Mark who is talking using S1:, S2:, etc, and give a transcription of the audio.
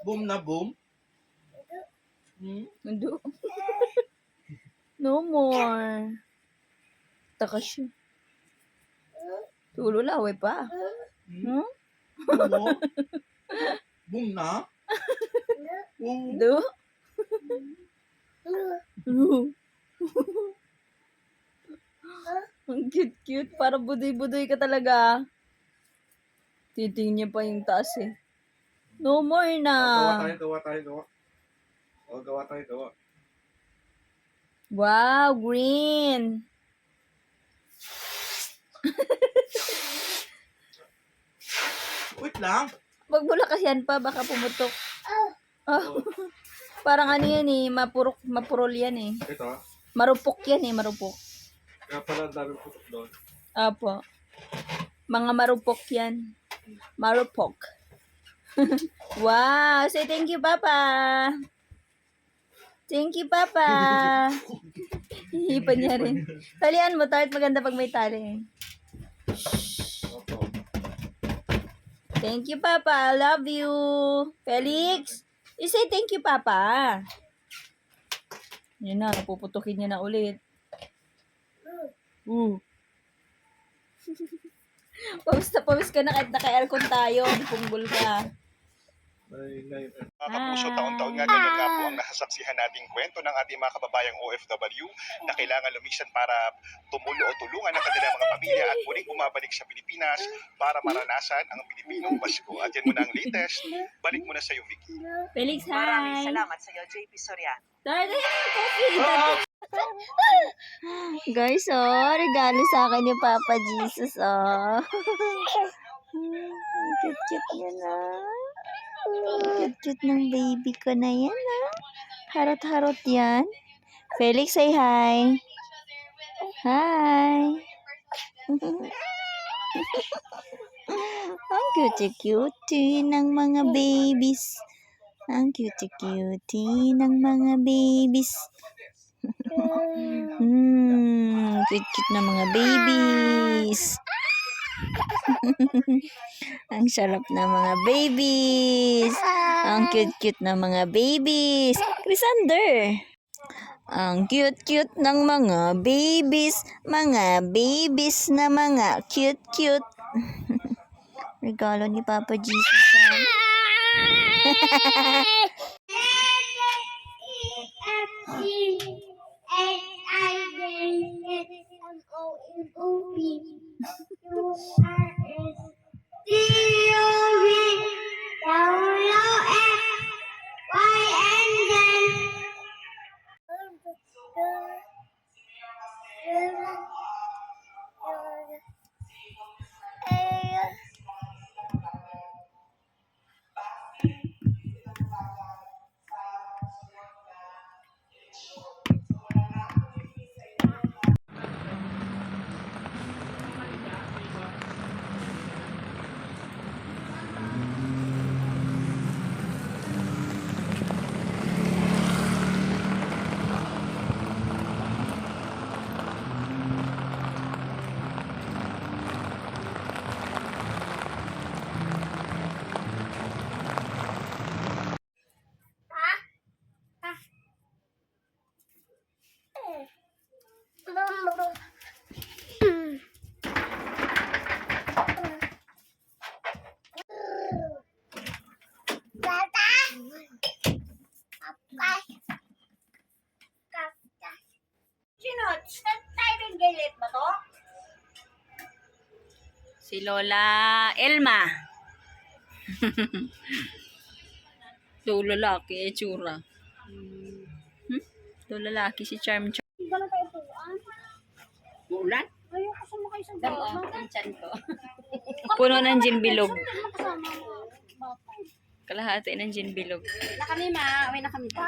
S1: Boom na boom?
S2: Hindi. No more. Takas siya. Tulo laway pa. Hmm?
S1: Boom mo? Boom na? Boom.
S2: Do? Ang cute-cute. Para budoy-budoy ka talaga. Titingin niya pa yung taas eh. No more na.
S1: Gawa tayo. Gawa tayo.
S2: Wow, green.
S1: Wait lang.
S2: Wag mo lakasyan pa, baka pumutok. Oh. Parang ano yan eh, mapurol yan eh.
S1: Ito.
S2: Marupok yan eh, marupok.
S1: Kaya pala ang daming putok doon.
S2: Apo. Mga marupok yan. Marupok. Wow, say thank you, Papa. Thank you, Papa. Hihipan niya rin. Talian mo, Tart. Maganda pag may tali. Thank you, Papa. I love you. Felix, you say thank you, Papa. Yan na, napuputukin niya na ulit. Pawis ka na kahit naka-aircon tayo. Punggol ka.
S3: Mga kapuso, taon-taon nga ganyan nga po ang nasasaksihan nating kwento ng ating mga kababayang OFW na kailangan lumisan para tumulo o tulungan ang kanilang mga pamilya at muling bumabalik sa Pilipinas para maranasan ang Pilipinong Pasko. At yan muna ang latest. Balik muna sa iyo, Vicky.
S2: Felix, hi.
S4: Maraming salamat sa iyo, JP Soriano.
S2: Tara, guys, oh, regalo sa akin ni Papa Jesus, oh. Cute-cute niya na. Cute-cute ng baby ko na yan, ah. Harot-harot yan. Felix, say hi. Hi. Ang cute-cute ng mga babies. Ang cute-cute ng mga babies. Cute-cute na mga babies. Ang sarap na mga babies. Ang cute-cute na mga babies. Crisander. Ang cute-cute ng mga babies. Mga babies na mga cute-cute. Regalo ni Papa Jesus. Si Lola Elma. Ito lalaki, etsura. Ito lalaki, si Charm.
S5: Gano'n tayo puan?
S1: Ulan?
S5: Ayaw ko sumakay sa
S2: Damo,
S5: baba.
S2: ang tiyan ko. Puno ng ginbilog.
S5: Kasama mo, bata.
S2: Kalahati ng ginbilog.
S5: Na kami ma, may na kami pa.